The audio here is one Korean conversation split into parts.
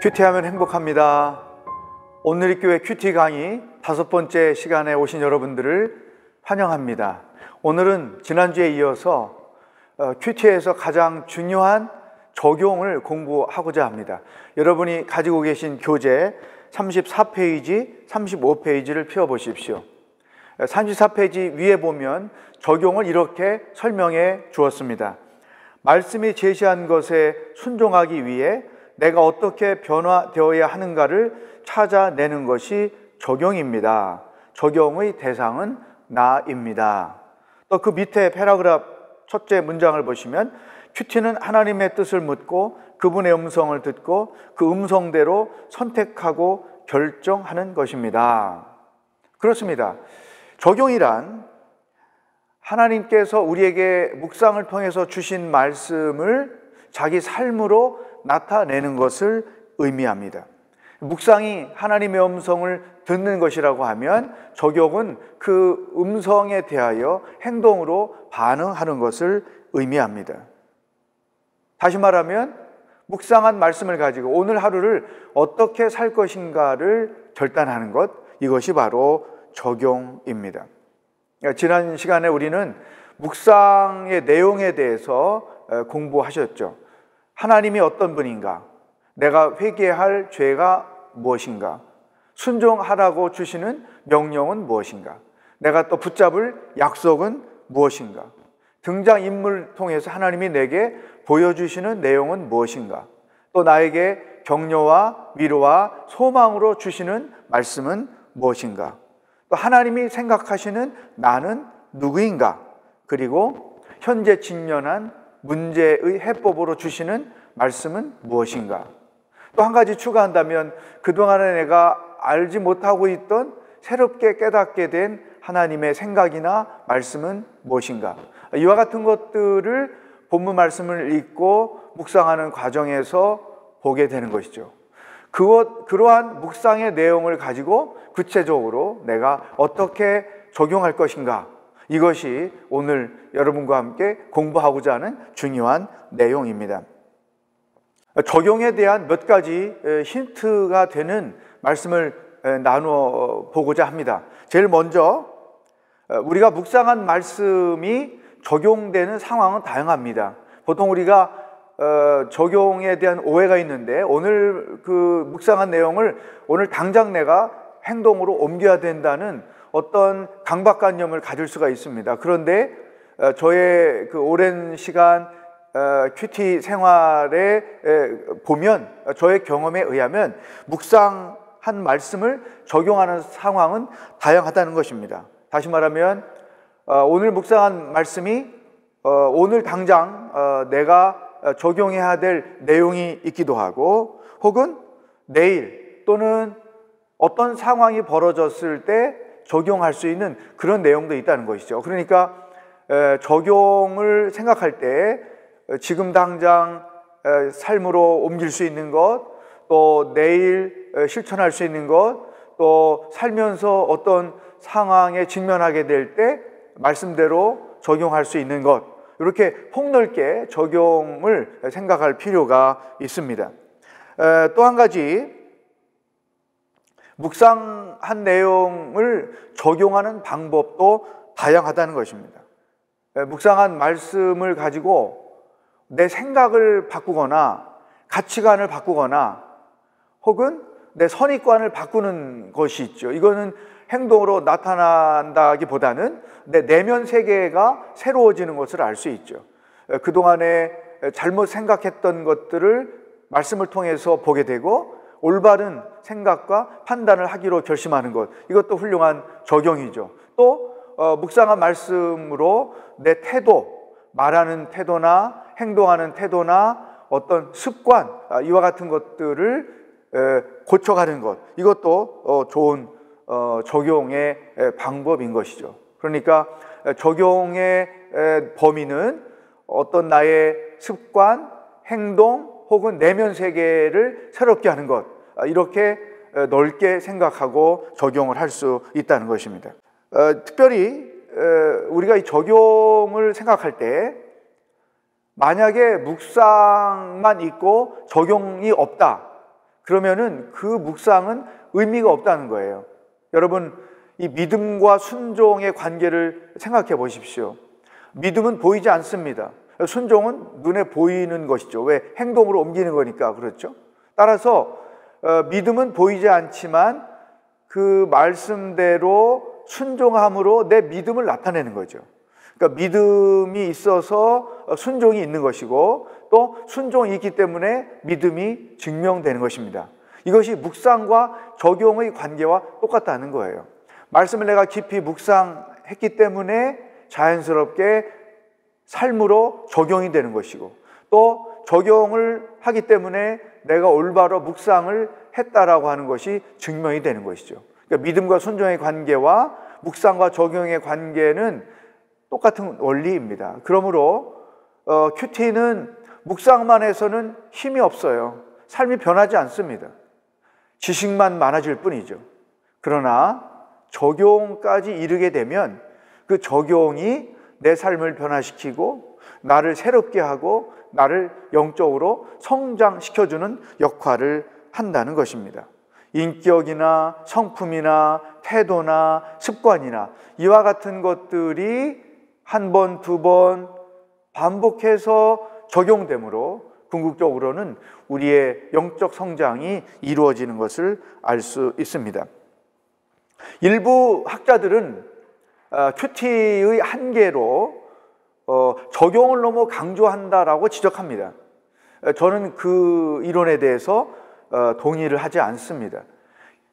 큐티하면 행복합니다. 오늘의 교회 큐티 강의 5번째 시간에 오신 여러분들을 환영합니다. 오늘은 지난주에 이어서 큐티에서 가장 중요한 적용을 공부하고자 합니다. 여러분이 가지고 계신 교재 34페이지, 35페이지를 펴보십시오. 34페이지 위에 보면 적용을 이렇게 설명해 주었습니다. 말씀이 제시한 것에 순종하기 위해 내가 어떻게 변화되어야 하는가를 찾아내는 것이 적용입니다. 적용의 대상은 나입니다. 또 그 밑에 패러그래프 첫째 문장을 보시면 큐티는 하나님의 뜻을 묻고 그분의 음성을 듣고 그 음성대로 선택하고 결정하는 것입니다. 그렇습니다. 적용이란 하나님께서 우리에게 묵상을 통해서 주신 말씀을 자기 삶으로 나타내는 것을 의미합니다. 묵상이 하나님의 음성을 듣는 것이라고 하면 적용은 그 음성에 대하여 행동으로 반응하는 것을 의미합니다. 다시 말하면 묵상한 말씀을 가지고 오늘 하루를 어떻게 살 것인가를 결단하는 것, 이것이 바로 적용입니다. 지난 시간에 우리는 묵상의 내용에 대해서 공부하셨죠. 하나님이 어떤 분인가? 내가 회개할 죄가 무엇인가? 순종하라고 주시는 명령은 무엇인가? 내가 또 붙잡을 약속은 무엇인가? 등장인물을 통해서 하나님이 내게 보여주시는 내용은 무엇인가? 또 나에게 격려와 위로와 소망으로 주시는 말씀은 무엇인가? 또 하나님이 생각하시는 나는 누구인가? 그리고 현재 직면한 문제의 해법으로 주시는 말씀은 무엇인가? 또 한 가지 추가한다면 그동안에 내가 알지 못하고 있던 새롭게 깨닫게 된 하나님의 생각이나 말씀은 무엇인가? 이와 같은 것들을 본문 말씀을 읽고 묵상하는 과정에서 보게 되는 것이죠. 그러한 묵상의 내용을 가지고 구체적으로 내가 어떻게 적용할 것인가? 이것이 오늘 여러분과 함께 공부하고자 하는 중요한 내용입니다. 적용에 대한 몇 가지 힌트가 되는 말씀을 나누어 보고자 합니다. 제일 먼저 우리가 묵상한 말씀이 적용되는 상황은 다양합니다. 보통 우리가 적용에 대한 오해가 있는데 오늘 그 묵상한 내용을 오늘 당장 내가 행동으로 옮겨야 된다는 어떤 강박관념을 가질 수가 있습니다. 그런데 저의 그 오랜 시간 큐티 생활에 보면 저의 경험에 의하면 묵상한 말씀을 적용하는 상황은 다양하다는 것입니다. 다시 말하면 오늘 묵상한 말씀이 오늘 당장 내가 적용해야 될 내용이 있기도 하고 혹은 내일 또는 어떤 상황이 벌어졌을 때 적용할 수 있는 그런 내용도 있다는 것이죠. 그러니까 적용을 생각할 때 지금 당장 삶으로 옮길 수 있는 것, 또 내일 실천할 수 있는 것, 또 살면서 어떤 상황에 직면하게 될 때 말씀대로 적용할 수 있는 것, 이렇게 폭넓게 적용을 생각할 필요가 있습니다. 또 한 가지, 묵상한 내용을 적용하는 방법도 다양하다는 것입니다. 묵상한 말씀을 가지고 내 생각을 바꾸거나 가치관을 바꾸거나 혹은 내 선입관을 바꾸는 것이 있죠. 이거는 행동으로 나타난다기보다는 내 내면 세계가 새로워지는 것을 알 수 있죠. 그동안에 잘못 생각했던 것들을 말씀을 통해서 보게 되고 올바른 생각과 판단을 하기로 결심하는 것, 이것도 훌륭한 적용이죠. 또 묵상한 말씀으로 내 태도, 말하는 태도나 행동하는 태도나 어떤 습관, 이와 같은 것들을 고쳐가는 것, 이것도 좋은 적용의 방법인 것이죠. 그러니까 적용의 범위는 어떤 나의 습관, 행동 혹은 내면 세계를 새롭게 하는 것, 이렇게 넓게 생각하고 적용을 할 수 있다는 것입니다. 특별히 우리가 이 적용을 생각할 때 만약에 묵상만 있고 적용이 없다, 그러면은 그 묵상은 의미가 없다는 거예요. 여러분, 이 믿음과 순종의 관계를 생각해 보십시오. 믿음은 보이지 않습니다. 순종은 눈에 보이는 것이죠. 왜? 행동으로 옮기는 거니까 그렇죠. 따라서 믿음은 보이지 않지만 그 말씀대로 순종함으로 내 믿음을 나타내는 거죠. 그러니까 믿음이 있어서 순종이 있는 것이고 또 순종이 있기 때문에 믿음이 증명되는 것입니다. 이것이 묵상과 적용의 관계와 똑같다는 거예요. 말씀을 내가 깊이 묵상했기 때문에 자연스럽게 삶으로 적용이 되는 것이고 또 적용을 하기 때문에 내가 올바로 묵상을 했다라고 하는 것이 증명이 되는 것이죠. 그러니까 믿음과 순종의 관계와 묵상과 적용의 관계는 똑같은 원리입니다. 그러므로 큐티는 묵상만 해서는 힘이 없어요. 삶이 변하지 않습니다. 지식만 많아질 뿐이죠. 그러나 적용까지 이르게 되면 그 적용이 내 삶을 변화시키고 나를 새롭게 하고 나를 영적으로 성장시켜주는 역할을 한다는 것입니다. 인격이나 성품이나 태도나 습관이나 이와 같은 것들이 한 번, 두 번 반복해서 적용되므로 궁극적으로는 우리의 영적 성장이 이루어지는 것을 알 수 있습니다. 일부 학자들은 큐티의 한계로 적용을 너무 강조한다라고 지적합니다. 저는 그 이론에 대해서 동의를 하지 않습니다.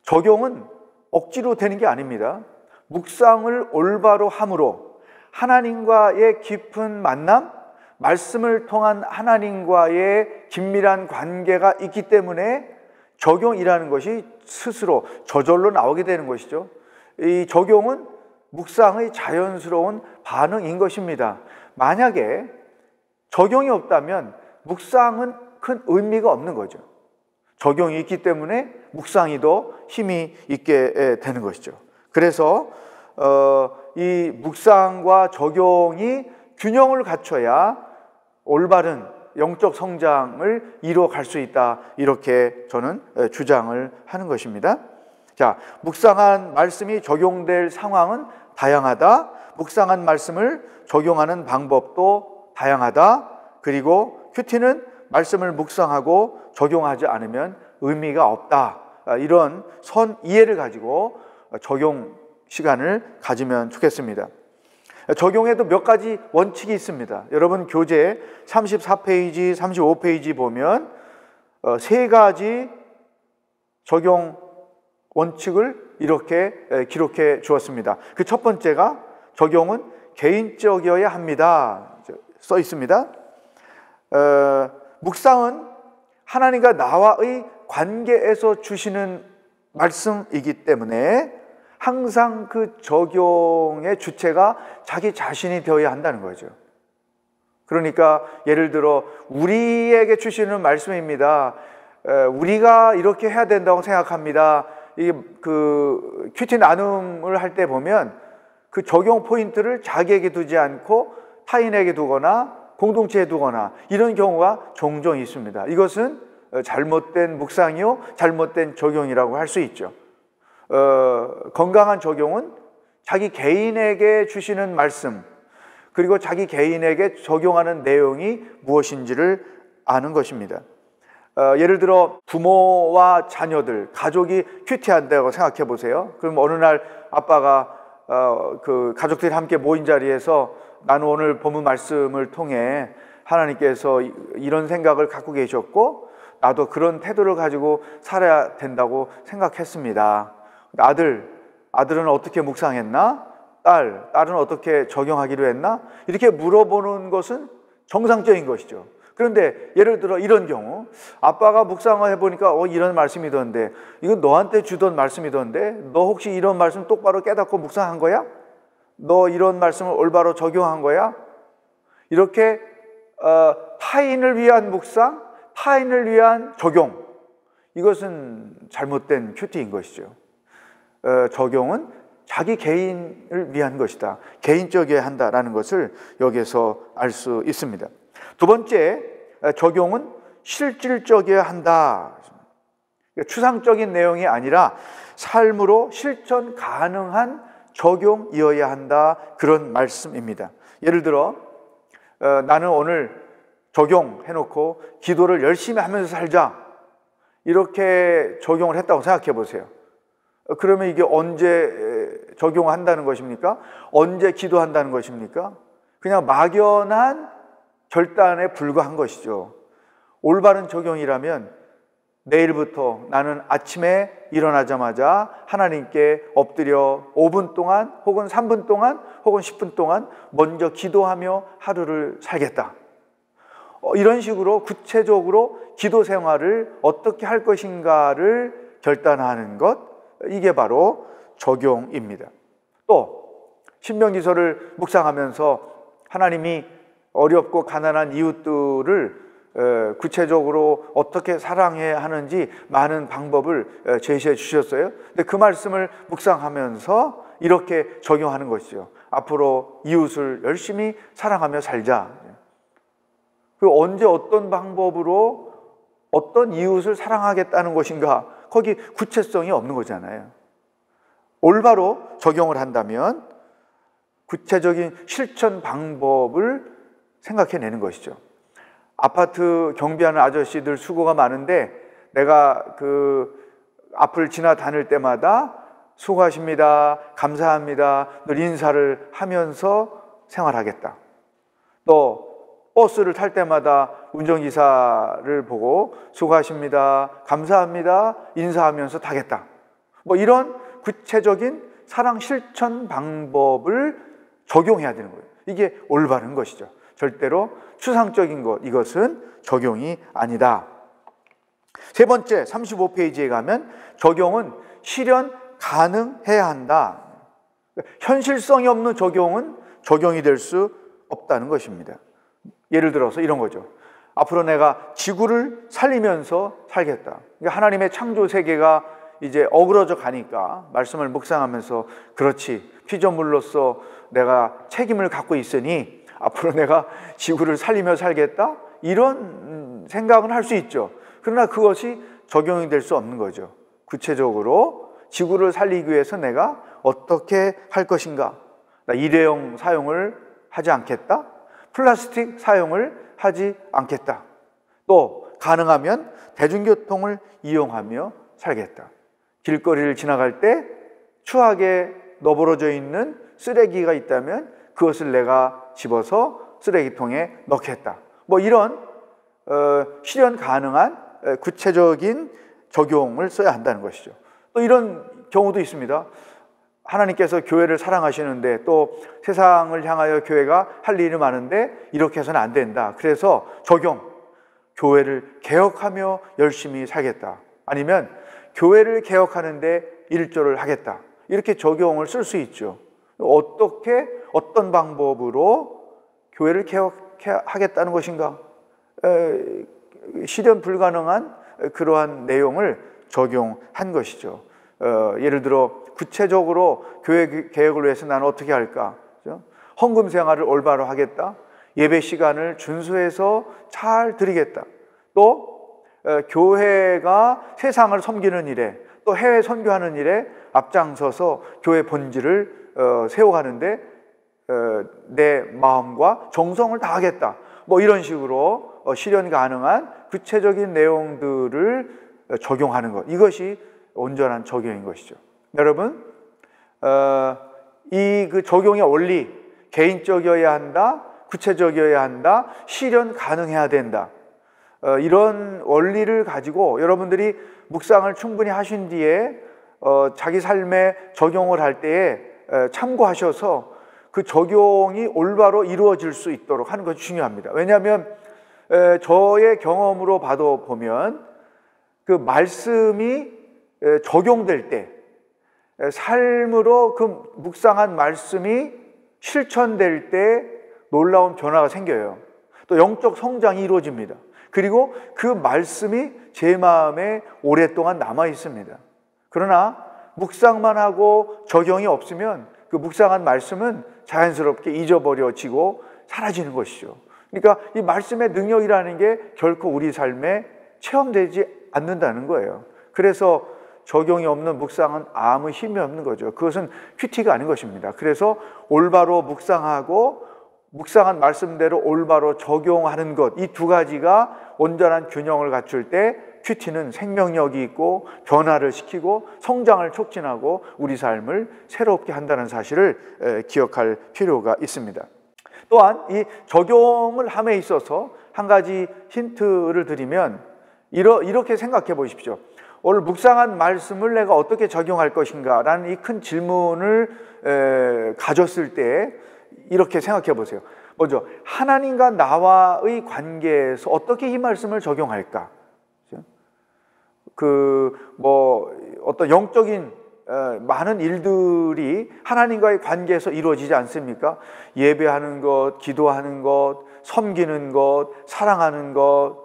적용은 억지로 되는 게 아닙니다. 묵상을 올바로 함으로 하나님과의 깊은 만남, 말씀을 통한 하나님과의 긴밀한 관계가 있기 때문에 적용이라는 것이 스스로 저절로 나오게 되는 것이죠. 이 적용은 묵상의 자연스러운 반응인 것입니다. 만약에 적용이 없다면 묵상은 큰 의미가 없는 거죠. 적용이 있기 때문에 묵상이 더 힘이 있게 되는 것이죠. 그래서 이 묵상과 적용이 균형을 갖춰야 올바른 영적 성장을 이루어갈 수 있다, 이렇게 저는 주장을 하는 것입니다. 자, 묵상한 말씀이 적용될 상황은 다양하다. 묵상한 말씀을 적용하는 방법도 다양하다. 그리고 큐티는 말씀을 묵상하고 적용하지 않으면 의미가 없다. 이런 선 이해를 가지고 적용 시간을 가지면 좋겠습니다. 적용에도 몇 가지 원칙이 있습니다. 여러분 교재 34페이지, 35페이지 보면 세 가지 적용 원칙을 이렇게 기록해 주었습니다. 그 첫 번째가 적용은 개인적이어야 합니다. 써 있습니다. 묵상은 하나님과 나와의 관계에서 주시는 말씀이기 때문에 항상 그 적용의 주체가 자기 자신이 되어야 한다는 거죠. 그러니까 예를 들어 우리에게 주시는 말씀입니다. 우리가 이렇게 해야 된다고 생각합니다. 이게 그 큐티 나눔을 할 때 보면 그 적용 포인트를 자기에게 두지 않고 타인에게 두거나 공동체에 두거나 이런 경우가 종종 있습니다. 이것은 잘못된 묵상이요, 잘못된 적용이라고 할 수 있죠. 건강한 적용은 자기 개인에게 주시는 말씀, 그리고 자기 개인에게 적용하는 내용이 무엇인지를 아는 것입니다. 예를 들어 부모와 자녀들, 가족이 큐티한다고 생각해 보세요. 그럼 어느 날 아빠가 그 가족들이 함께 모인 자리에서 나는 오늘 본문 말씀을 통해 하나님께서 이런 생각을 갖고 계셨고 나도 그런 태도를 가지고 살아야 된다고 생각했습니다. 아들은 어떻게 묵상했나? 딸은 어떻게 적용하기로 했나? 이렇게 물어보는 것은 정상적인 것이죠. 그런데 예를 들어 이런 경우, 아빠가 묵상을 해보니까 이런 말씀이던데, 이건 너한테 주던 말씀이던데, 너 혹시 이런 말씀 똑바로 깨닫고 묵상한 거야? 너 이런 말씀을 올바로 적용한 거야? 이렇게 타인을 위한 묵상, 타인을 위한 적용, 이것은 잘못된 큐티인 것이죠. 적용은 자기 개인을 위한 것이다. 개인적이어야 한다라는 것을 여기에서 알 수 있습니다. 두 번째, 적용은 실질적이어야 한다. 추상적인 내용이 아니라 삶으로 실천 가능한 적용이어야 한다, 그런 말씀입니다. 예를 들어 나는 오늘 적용해놓고 기도를 열심히 하면서 살자, 이렇게 적용을 했다고 생각해 보세요. 그러면 이게 언제 적용한다는 것입니까? 언제 기도한다는 것입니까? 그냥 막연한 결단에 불과한 것이죠. 올바른 적용이라면 내일부터 나는 아침에 일어나자마자 하나님께 엎드려 5분 동안 혹은 3분 동안 혹은 10분 동안 먼저 기도하며 하루를 살겠다. 이런 식으로 구체적으로 기도 생활을 어떻게 할 것인가를 결단하는 것, 이게 바로 적용입니다. 또 신명기서를 묵상하면서 하나님이 어렵고 가난한 이웃들을 구체적으로 어떻게 사랑해야 하는지 많은 방법을 제시해 주셨어요. 근데 그 말씀을 묵상하면서 이렇게 적용하는 것이죠. 앞으로 이웃을 열심히 사랑하며 살자. 그 언제 어떤 방법으로 어떤 이웃을 사랑하겠다는 것인가, 거기 구체성이 없는 거잖아요. 올바로 적용을 한다면 구체적인 실천 방법을 생각해내는 것이죠. 아파트 경비하는 아저씨들 수고가 많은데 내가 그 앞을 지나다닐 때마다 수고하십니다, 감사합니다 늘 인사를 하면서 생활하겠다. 또 버스를 탈 때마다 운전기사를 보고 수고하십니다, 감사합니다 인사하면서 타겠다. 뭐 이런 구체적인 사랑 실천 방법을 적용해야 되는 거예요. 이게 올바른 것이죠. 절대로 추상적인 것, 이것은 적용이 아니다. 세 번째, 35페이지에 가면 적용은 실현 가능해야 한다. 현실성이 없는 적용은 적용이 될 수 없다는 것입니다. 예를 들어서 이런 거죠. 앞으로 내가 지구를 살리면서 살겠다. 그러니까 하나님의 창조 세계가 이제 어그러져 가니까 말씀을 묵상하면서 그렇지, 피조물로서 내가 책임을 갖고 있으니 앞으로 내가 지구를 살리며 살겠다, 이런 생각은 할 수 있죠. 그러나 그것이 적용이 될 수 없는 거죠. 구체적으로 지구를 살리기 위해서 내가 어떻게 할 것인가. 나 일회용 사용을 하지 않겠다, 플라스틱 사용을 하지 않겠다, 또 가능하면 대중교통을 이용하며 살겠다. 길거리를 지나갈 때 추하게 너부러져 있는 쓰레기가 있다면 그것을 내가 집어서 쓰레기통에 넣겠다. 뭐 이런 실현 가능한 구체적인 적용을 써야 한다는 것이죠. 또 이런 경우도 있습니다. 하나님께서 교회를 사랑하시는데 또 세상을 향하여 교회가 할 일이 많은데 이렇게 해서는 안 된다. 그래서 적용, 교회를 개혁하며 열심히 살겠다. 아니면 교회를 개혁하는데 일조를 하겠다. 이렇게 적용을 쓸 수 있죠. 어떻게, 어떤 방법으로 교회를 개혁하겠다는 것인가? 실현 불가능한 그러한 내용을 적용한 것이죠. 예를 들어 구체적으로 교회 개혁을 위해서 나는 어떻게 할까? 헌금 생활을 올바로 하겠다. 예배 시간을 준수해서 잘 드리겠다. 또 교회가 세상을 섬기는 일에, 또 해외 선교하는 일에 앞장서서 교회 본질을 세워가는데 내 마음과 정성을 다하겠다. 뭐 이런 식으로 실현 가능한 구체적인 내용들을 적용하는 것, 이것이 온전한 적용인 것이죠. 여러분, 이 그 적용의 원리, 개인적이어야 한다, 구체적이어야 한다, 실현 가능해야 된다. 이런 원리를 가지고 여러분들이 묵상을 충분히 하신 뒤에 자기 삶에 적용을 할 때에 참고하셔서 그 적용이 올바로 이루어질 수 있도록 하는 것이 중요합니다. 왜냐하면 저의 경험으로 봐도 보면 그 말씀이 적용될 때, 삶으로 그 묵상한 말씀이 실천될 때 놀라운 변화가 생겨요. 또 영적 성장이 이루어집니다. 그리고 그 말씀이 제 마음에 오랫동안 남아 있습니다. 그러나 묵상만 하고 적용이 없으면 그 묵상한 말씀은 자연스럽게 잊어버려지고 사라지는 것이죠. 그러니까 이 말씀의 능력이라는 게 결코 우리 삶에 체험되지 않는다는 거예요. 그래서 적용이 없는 묵상은 아무 힘이 없는 거죠. 그것은 큐티가 아닌 것입니다. 그래서 올바로 묵상하고 묵상한 말씀대로 올바로 적용하는 것, 이 두 가지가 온전한 균형을 갖출 때 큐티는 생명력이 있고 변화를 시키고 성장을 촉진하고 우리 삶을 새롭게 한다는 사실을 기억할 필요가 있습니다. 또한 이 적용을 함에 있어서 한 가지 힌트를 드리면 이렇게 생각해 보십시오. 오늘 묵상한 말씀을 내가 어떻게 적용할 것인가 라는 이 큰 질문을 가졌을 때 이렇게 생각해 보세요. 먼저 하나님과 나와의 관계에서 어떻게 이 말씀을 적용할까? 어떤 영적인 많은 일들이 하나님과의 관계에서 이루어지지 않습니까? 예배하는 것, 기도하는 것, 섬기는 것, 사랑하는 것,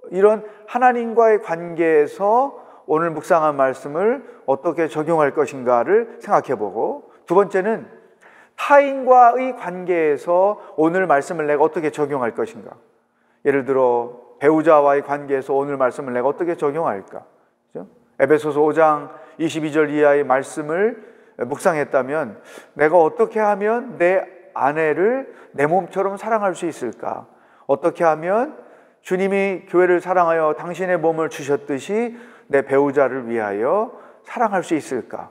이런 하나님과의 관계에서 오늘 묵상한 말씀을 어떻게 적용할 것인가를 생각해보고, 두 번째는 타인과의 관계에서 오늘 말씀을 내가 어떻게 적용할 것인가. 예를 들어 배우자와의 관계에서 오늘 말씀을 내가 어떻게 적용할까. 그렇죠? 에베소서 5장 22절 이하의 말씀을 묵상했다면 내가 어떻게 하면 내 아내를 내 몸처럼 사랑할 수 있을까? 어떻게 하면 주님이 교회를 사랑하여 당신의 몸을 주셨듯이 내 배우자를 위하여 사랑할 수 있을까?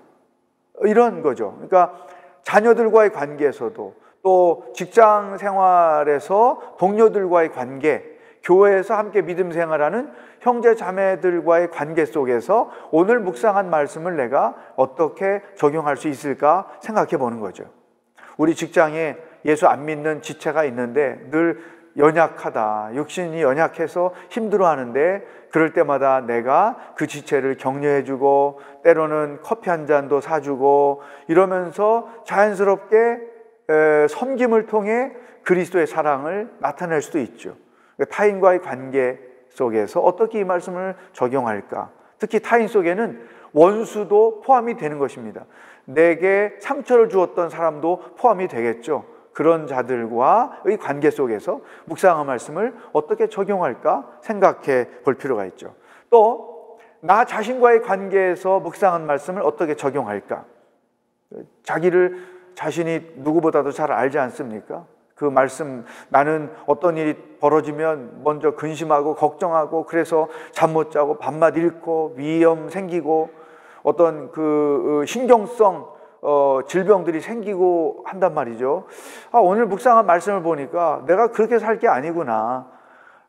이런 거죠. 그러니까 자녀들과의 관계에서도, 또 직장 생활에서 동료들과의 관계, 교회에서 함께 믿음 생활하는 형제 자매들과의 관계 속에서 오늘 묵상한 말씀을 내가 어떻게 적용할 수 있을까 생각해 보는 거죠. 우리 직장에 예수 안 믿는 지체가 있는데 늘 연약하다, 육신이 연약해서 힘들어하는데, 그럴 때마다 내가 그 지체를 격려해주고 때로는 커피 한 잔도 사주고 이러면서 자연스럽게 섬김을 통해 그리스도의 사랑을 나타낼 수도 있죠. 타인과의 관계 속에서 어떻게 이 말씀을 적용할까? 특히 타인 속에는 원수도 포함이 되는 것입니다. 내게 상처를 주었던 사람도 포함이 되겠죠. 그런 자들과의 관계 속에서 묵상한 말씀을 어떻게 적용할까 생각해 볼 필요가 있죠. 또 나 자신과의 관계에서 묵상한 말씀을 어떻게 적용할까? 자신이 누구보다도 잘 알지 않습니까? 그 말씀, 나는 어떤 일이 벌어지면 먼저 근심하고 걱정하고, 그래서 잠 못 자고 밤낮 잃고 위험 생기고 어떤 그 신경성 질병들이 생기고 한단 말이죠. 오늘 묵상한 말씀을 보니까 내가 그렇게 살 게 아니구나.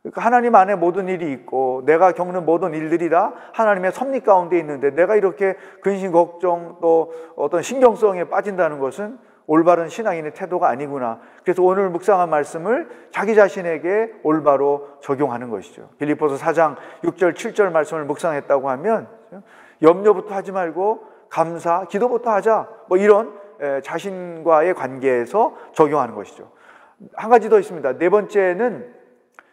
그러니까 하나님 안에 모든 일이 있고 내가 겪는 모든 일들이 다 하나님의 섭리 가운데 있는데 내가 이렇게 근심 걱정 또 어떤 신경성에 빠진다는 것은 올바른 신앙인의 태도가 아니구나. 그래서 오늘 묵상한 말씀을 자기 자신에게 올바로 적용하는 것이죠. 빌립보서 4장 6절 7절 말씀을 묵상했다고 하면 염려부터 하지 말고 감사, 기도부터 하자. 이런 자신과의 관계에서 적용하는 것이죠. 한 가지 더 있습니다. 네 번째는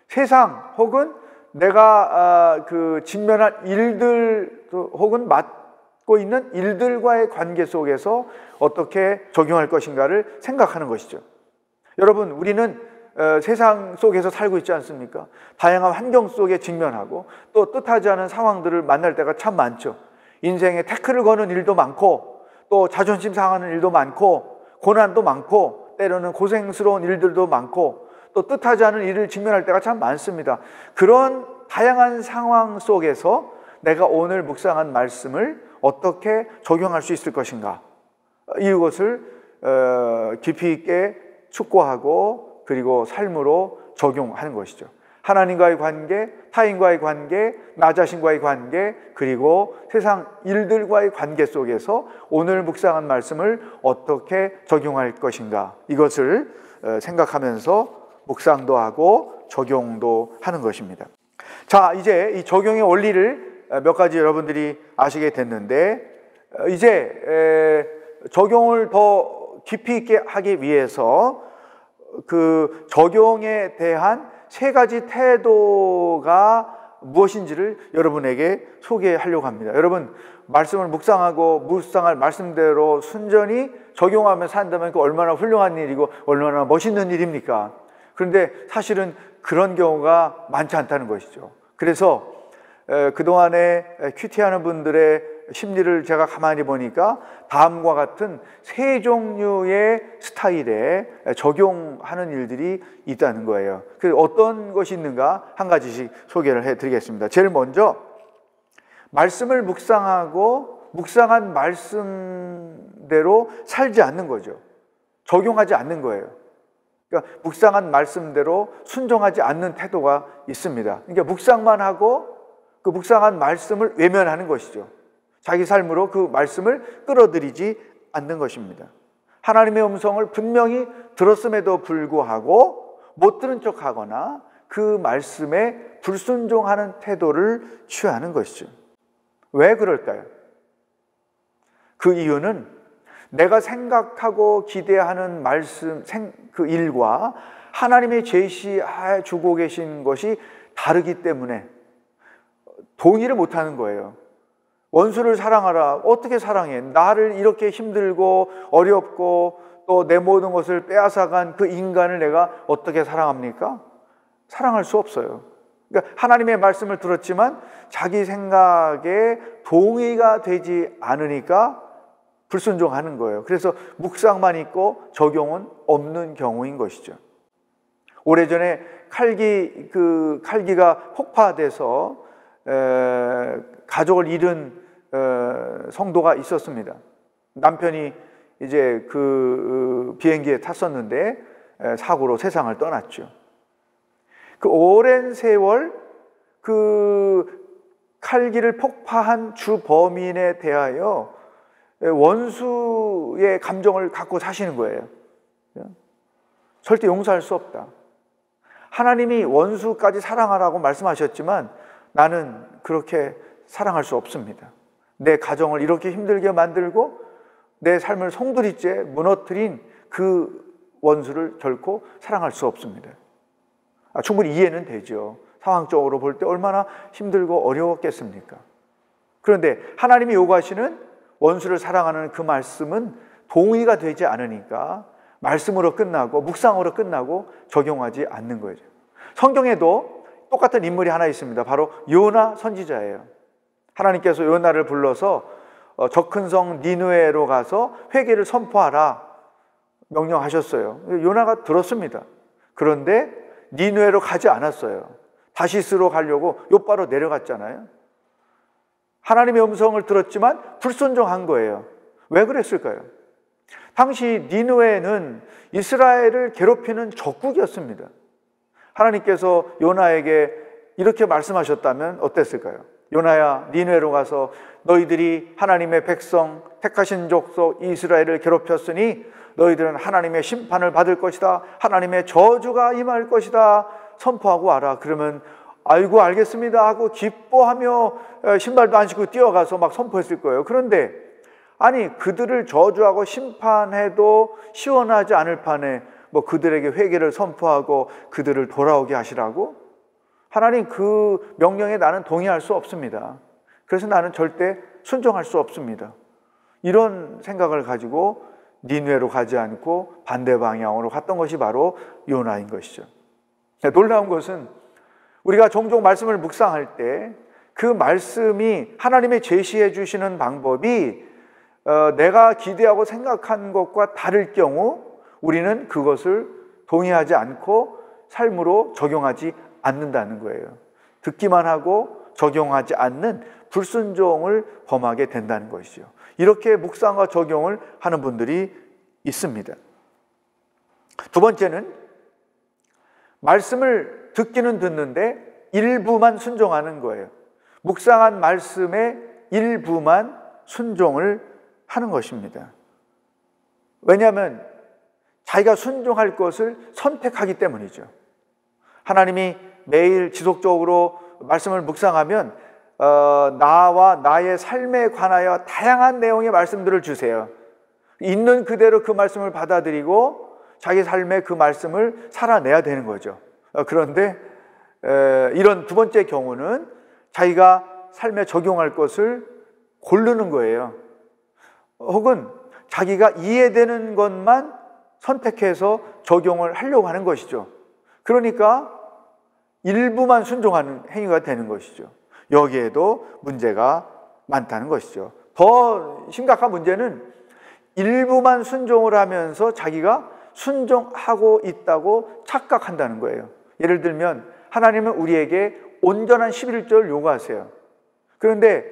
세상 혹은 내가 직면한 일들 혹은 맡고 있는 일들과의 관계 속에서 어떻게 적용할 것인가를 생각하는 것이죠. 여러분, 우리는 세상 속에서 살고 있지 않습니까? 다양한 환경 속에 직면하고 또 뜻하지 않은 상황들을 만날 때가 참 많죠. 인생에 태클을 거는 일도 많고 또 자존심 상하는 일도 많고 고난도 많고 때로는 고생스러운 일들도 많고 또 뜻하지 않은 일을 직면할 때가 참 많습니다. 그런 다양한 상황 속에서 내가 오늘 묵상한 말씀을 어떻게 적용할 수 있을 것인가, 이것을 깊이 있게 숙고하고 그리고 삶으로 적용하는 것이죠. 하나님과의 관계, 타인과의 관계, 나 자신과의 관계, 그리고 세상 일들과의 관계 속에서 오늘 묵상한 말씀을 어떻게 적용할 것인가, 이것을 생각하면서 묵상도 하고 적용도 하는 것입니다. 자, 이제 이 적용의 원리를 몇 가지 여러분들이 아시게 됐는데, 이제 적용을 더 깊이 있게 하기 위해서 그 적용에 대한 세 가지 태도가 무엇인지를 여러분에게 소개하려고 합니다. 여러분, 말씀을 묵상하고 묵상할 말씀대로 순전히 적용하며 산다면 그 얼마나 훌륭한 일이고 얼마나 멋있는 일입니까? 그런데 사실은 그런 경우가 많지 않다는 것이죠. 그래서 그동안에 큐티하는 분들의 심리를 제가 가만히 보니까 다음과 같은 세 종류의 스타일에 적용하는 일들이 있다는 거예요. 그 어떤 것이 있는가 한 가지씩 소개를 해드리겠습니다. 제일 먼저 말씀을 묵상하고 묵상한 말씀대로 살지 않는 거죠. 적용하지 않는 거예요. 그러니까 묵상한 말씀대로 순종하지 않는 태도가 있습니다. 그러니까 묵상만 하고 그 묵상한 말씀을 외면하는 것이죠. 자기 삶으로 그 말씀을 끌어들이지 않는 것입니다. 하나님의 음성을 분명히 들었음에도 불구하고 못 들은 척하거나 그 말씀에 불순종하는 태도를 취하는 것이죠. 왜 그럴까요? 그 이유는 내가 생각하고 기대하는 말씀, 그 일과 하나님이 제시해 주고 계신 것이 다르기 때문에 동의를 못하는 거예요. 원수를 사랑하라. 어떻게 사랑해? 나를 이렇게 힘들고 어렵고 또 내 모든 것을 빼앗아간 그 인간을 내가 어떻게 사랑합니까? 사랑할 수 없어요. 그러니까 하나님의 말씀을 들었지만 자기 생각에 동의가 되지 않으니까 불순종하는 거예요. 그래서 묵상만 있고 적용은 없는 경우인 것이죠. 오래전에 칼기가 폭파돼서 가족을 잃은 성도가 있었습니다. 남편이 이제 그 비행기에 탔었는데 사고로 세상을 떠났죠. 그 오랜 세월 그 칼기를 폭파한 주범인에 대하여 원수의 감정을 갖고 사시는 거예요. 절대 용서할 수 없다. 하나님이 원수까지 사랑하라고 말씀하셨지만 나는 그렇게 사랑할 수 없습니다. 내 가정을 이렇게 힘들게 만들고 내 삶을 송두리째 무너뜨린 그 원수를 결코 사랑할 수 없습니다. 충분히 이해는 되죠. 상황적으로 볼 때 얼마나 힘들고 어려웠겠습니까? 그런데 하나님이 요구하시는 원수를 사랑하는 그 말씀은 동의가 되지 않으니까 말씀으로 끝나고 묵상으로 끝나고 적용하지 않는 거죠. 성경에도 똑같은 인물이 하나 있습니다. 바로 요나 선지자예요. 하나님께서 요나를 불러서 저 큰 성 니느웨로 가서 회개를 선포하라 명령하셨어요. 요나가 들었습니다. 그런데 니느웨로 가지 않았어요. 다시스로 가려고 욥바로 내려갔잖아요. 하나님의 음성을 들었지만 불순종한 거예요. 왜 그랬을까요? 당시 니느웨는 이스라엘을 괴롭히는 적국이었습니다. 하나님께서 요나에게 이렇게 말씀하셨다면 어땠을까요? 요나야, 니느웨로 가서 너희들이 하나님의 백성 택하신 족속 이스라엘을 괴롭혔으니 너희들은 하나님의 심판을 받을 것이다. 하나님의 저주가 임할 것이다. 선포하고 와라. 그러면 아이고 알겠습니다 하고 기뻐하며 신발도 안 신고 뛰어가서 막 선포했을 거예요. 그런데 아니 그들을 저주하고 심판해도 시원하지 않을 판에 뭐 그들에게 회개를 선포하고 그들을 돌아오게 하시라고? 하나님 그 명령에 나는 동의할 수 없습니다. 그래서 나는 절대 순종할 수 없습니다. 이런 생각을 가지고 니느웨로 가지 않고 반대 방향으로 갔던 것이 바로 요나인 것이죠. 놀라운 것은 우리가 종종 말씀을 묵상할 때 그 말씀이 하나님의 제시해 주시는 방법이 내가 기대하고 생각한 것과 다를 경우 우리는 그것을 동의하지 않고 삶으로 적용하지 않는다는 거예요. 듣기만 하고 적용하지 않는 불순종을 범하게 된다는 것이죠. 이렇게 묵상과 적용을 하는 분들이 있습니다. 두 번째는 말씀을 듣기는 듣는데 일부만 순종하는 거예요. 묵상한 말씀의 일부만 순종을 하는 것입니다. 왜냐하면 자기가 순종할 것을 선택하기 때문이죠. 하나님이 매일 지속적으로 말씀을 묵상하면 나와 나의 삶에 관하여 다양한 내용의 말씀들을 주세요. 있는 그대로 그 말씀을 받아들이고 자기 삶에 그 말씀을 살아내야 되는 거죠. 그런데 이런 두 번째 경우는 자기가 삶에 적용할 것을 고르는 거예요. 혹은 자기가 이해되는 것만 선택해서 적용을 하려고 하는 것이죠. 그러니까 일부만 순종하는 행위가 되는 것이죠. 여기에도 문제가 많다는 것이죠. 더 심각한 문제는 일부만 순종을 하면서 자기가 순종하고 있다고 착각한다는 거예요. 예를 들면 하나님은 우리에게 온전한 11조를 요구하세요. 그런데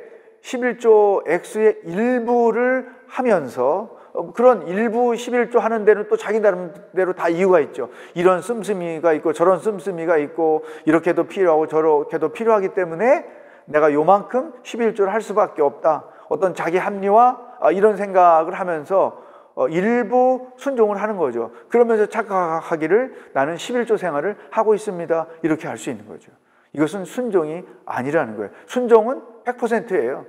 11조 액수의 일부를 하면서 그런 일부 11조 하는 데는 또 자기 나름대로 다 이유가 있죠. 이런 씀씀이가 있고 저런 씀씀이가 있고 이렇게도 필요하고 저렇게도 필요하기 때문에 내가 요만큼 11조를 할 수밖에 없다. 어떤 자기 합리화 이런 생각을 하면서 일부 순종을 하는 거죠. 그러면서 착각하기를 나는 11조 생활을 하고 있습니다. 이렇게 할 수 있는 거죠. 이것은 순종이 아니라는 거예요. 순종은 100%예요.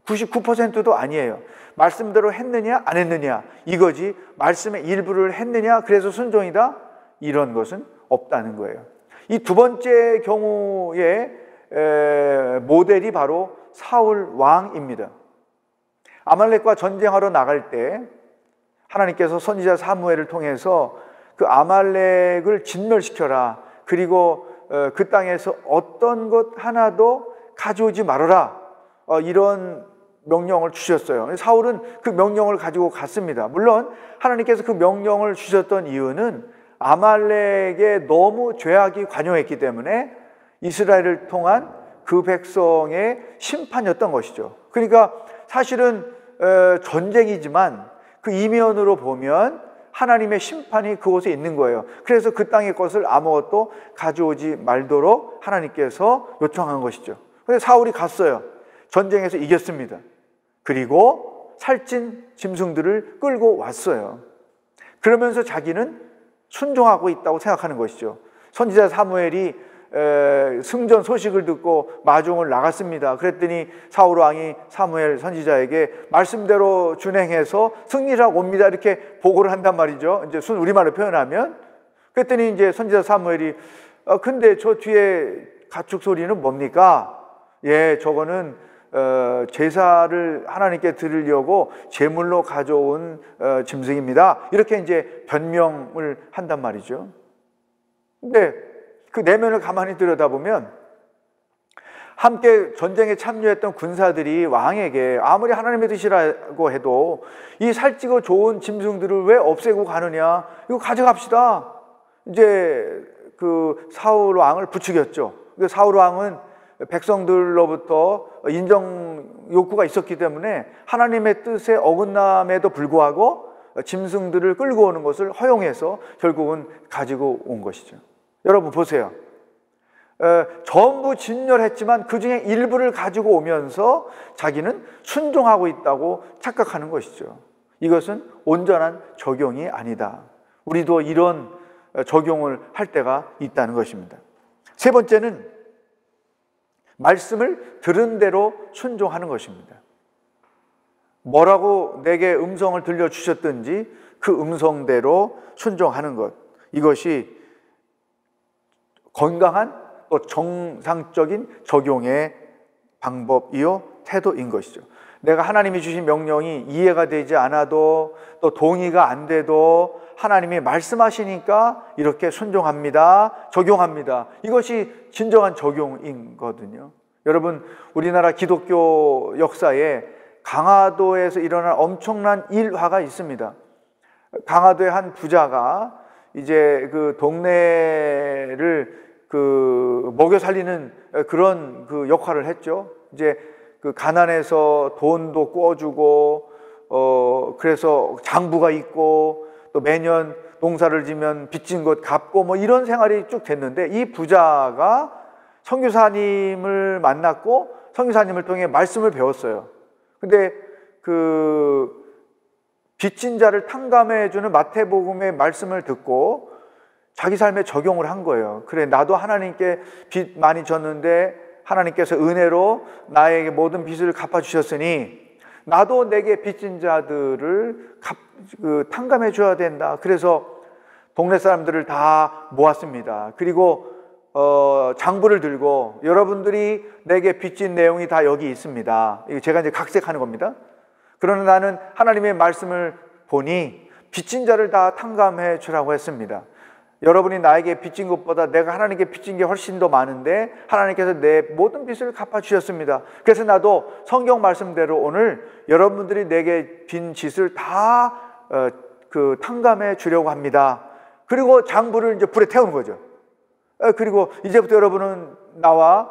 99%도 아니에요. 말씀대로 했느냐 안 했느냐 이거지, 말씀의 일부를 했느냐 그래서 순종이다 이런 것은 없다는 거예요. 이 두 번째 경우의 모델이 바로 사울 왕입니다. 아말렉과 전쟁하러 나갈 때 하나님께서 선지자 사무엘을 통해서 그 아말렉을 진멸시켜라, 그리고 그 땅에서 어떤 것 하나도 가져오지 말아라, 이런 명령을 주셨어요. 사울은 그 명령을 가지고 갔습니다. 물론 하나님께서 그 명령을 주셨던 이유는 아말렉에 너무 죄악이 관여했기 때문에 이스라엘을 통한 그 백성의 심판이었던 것이죠. 그러니까 사실은 전쟁이지만 그 이면으로 보면 하나님의 심판이 그곳에 있는 거예요. 그래서 그 땅의 것을 아무것도 가져오지 말도록 하나님께서 요청한 것이죠. 그래서 사울이 갔어요. 전쟁에서 이겼습니다. 그리고 살찐 짐승들을 끌고 왔어요. 그러면서 자기는 순종하고 있다고 생각하는 것이죠. 선지자 사무엘이 승전 소식을 듣고 마중을 나갔습니다. 그랬더니 사울 왕이 사무엘 선지자에게 말씀대로 준행해서 승리를 하고 옵니다, 이렇게 보고를 한단 말이죠. 이제 순 우리말로 표현하면. 그랬더니 이제 선지자 사무엘이 근데 저 뒤에 가축 소리는 뭡니까? 예, 저거는 제사를 하나님께 드리려고 제물로 가져온 짐승입니다. 이렇게 이제 변명을 한단 말이죠. 근데 그 내면을 가만히 들여다보면 함께 전쟁에 참여했던 군사들이 왕에게 아무리 하나님의 뜻이라고 해도 이 살찌고 좋은 짐승들을 왜 없애고 가느냐, 이거 가져갑시다. 이제 그 사울 왕을 부추겼죠. 사울 왕은 백성들로부터 인정 욕구가 있었기 때문에 하나님의 뜻에 어긋남에도 불구하고 짐승들을 끌고 오는 것을 허용해서 결국은 가지고 온 것이죠. 여러분 보세요. 전부 진멸했지만 그 중에 일부를 가지고 오면서 자기는 순종하고 있다고 착각하는 것이죠. 이것은 온전한 적용이 아니다. 우리도 이런 적용을 할 때가 있다는 것입니다. 세 번째는 말씀을 들은 대로 순종하는 것입니다. 뭐라고 내게 음성을 들려주셨든지 그 음성대로 순종하는 것, 이것이 건강한 또 정상적인 적용의 방법이요 태도인 것이죠. 내가 하나님이 주신 명령이 이해가 되지 않아도 또 동의가 안 돼도 하나님이 말씀하시니까 이렇게 순종합니다, 적용합니다. 이것이 진정한 적용이거든요. 여러분, 우리나라 기독교 역사에 강화도에서 일어난 엄청난 일화가 있습니다. 강화도의 한 부자가 이제 그 동네를 먹여 살리는 그런 그 역할을 했죠. 이제 그 가난해서 돈도 꿔주고, 그래서 장부가 있고, 또 매년 농사를 지면 빚진 것 갚고, 뭐 이런 생활이 쭉 됐는데, 이 부자가 선교사님을 만났고, 선교사님을 통해 말씀을 배웠어요. 근데 그 빚진 자를 탕감해주는 마태복음의 말씀을 듣고, 자기 삶에 적용을 한 거예요. 그래, 나도 하나님께 빚 많이 졌는데 하나님께서 은혜로 나에게 모든 빚을 갚아주셨으니 나도 내게 빚진 자들을 탕감해 줘야 된다. 그래서 동네 사람들을 다 모았습니다. 그리고 장부를 들고 여러분들이 내게 빚진 내용이 다 여기 있습니다. 이거 제가 이제 각색하는 겁니다. 그러나 나는 하나님의 말씀을 보니 빚진 자를 다 탕감해 주라고 했습니다. 여러분이 나에게 빚진 것보다 내가 하나님께 빚진 게 훨씬 더 많은데 하나님께서 내 모든 빚을 갚아주셨습니다. 그래서 나도 성경 말씀대로 오늘 여러분들이 내게 빈 빚을 다 탕감해 주려고 합니다. 그리고 장부를 이제 불에 태우는 거죠. 그리고 이제부터 여러분은 나와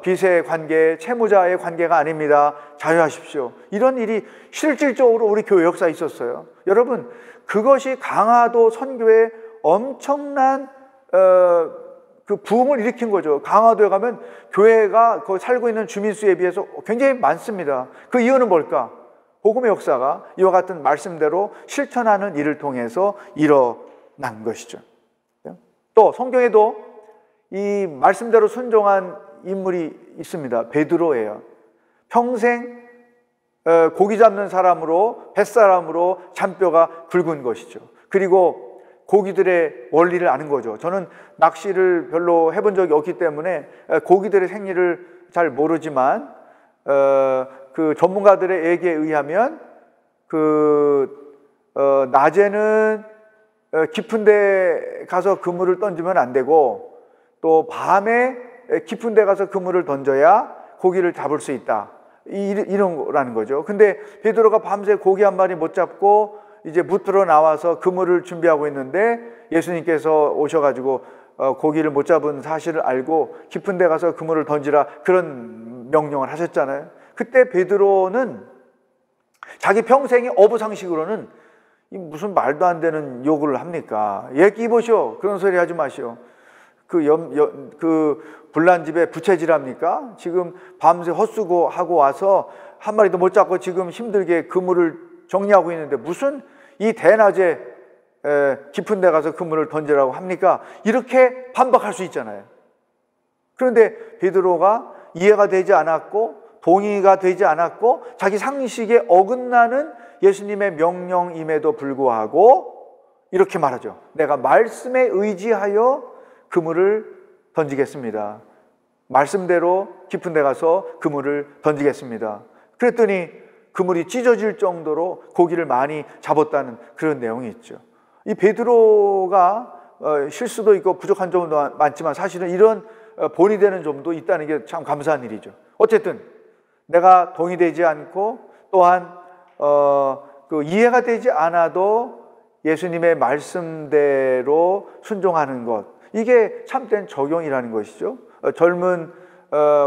빚의 관계, 채무자의 관계가 아닙니다. 자유하십시오. 이런 일이 실질적으로 우리 교회 역사에 있었어요. 여러분, 그것이 강화도 선교의 엄청난 그 부흥을 일으킨 거죠. 강화도에 가면 교회가 거기 살고 있는 주민 수에 비해서 굉장히 많습니다. 그 이유는 뭘까? 복음의 역사가 이와 같은 말씀대로 실천하는 일을 통해서 일어난 것이죠. 또 성경에도 이 말씀대로 순종한 인물이 있습니다. 베드로예요. 평생 고기 잡는 사람으로, 뱃사람으로 잔뼈가 굵은 것이죠. 그리고 고기들의 원리를 아는 거죠. 저는 낚시를 별로 해본 적이 없기 때문에 고기들의 생리를 잘 모르지만 그 전문가들의 얘기에 의하면 낮에는 깊은 데 가서 그물을 던지면 안 되고 또 밤에 깊은 데 가서 그물을 던져야 고기를 잡을 수 있다. 이런 거라는 거죠. 근데 베드로가 밤새 고기 한 마리 못 잡고 이제 묻으러 나와서 그물을 준비하고 있는데 예수님께서 오셔가지고 고기를 못 잡은 사실을 알고 깊은 데 가서 그물을 던지라 그런 명령을 하셨잖아요. 그때 베드로는 자기 평생의 어부상식으로는 무슨 말도 안 되는 욕을 합니까? 얘기 보시오. 그런 소리 하지 마시오. 그 불난집에 부채질합니까? 지금 밤새 헛수고 하고 와서 한 마리도 못 잡고 지금 힘들게 그물을 정리하고 있는데 무슨 이 대낮에 깊은 데 가서 그물을 던지라고 합니까? 이렇게 반박할 수 있잖아요. 그런데 베드로가 이해가 되지 않았고 동의가 되지 않았고 자기 상식에 어긋나는 예수님의 명령임에도 불구하고 이렇게 말하죠. 내가 말씀에 의지하여 그물을 던지겠습니다. 말씀대로 깊은 데 가서 그물을 던지겠습니다. 그랬더니 그물이 찢어질 정도로 고기를 많이 잡았다는 그런 내용이 있죠. 이 베드로가 실수도 있고 부족한 점도 많지만 사실은 이런 본이 되는 점도 있다는 게 참 감사한 일이죠. 어쨌든 내가 동의되지 않고 또한 이해가 되지 않아도 예수님의 말씀대로 순종하는 것, 이게 참된 적용이라는 것이죠. 젊은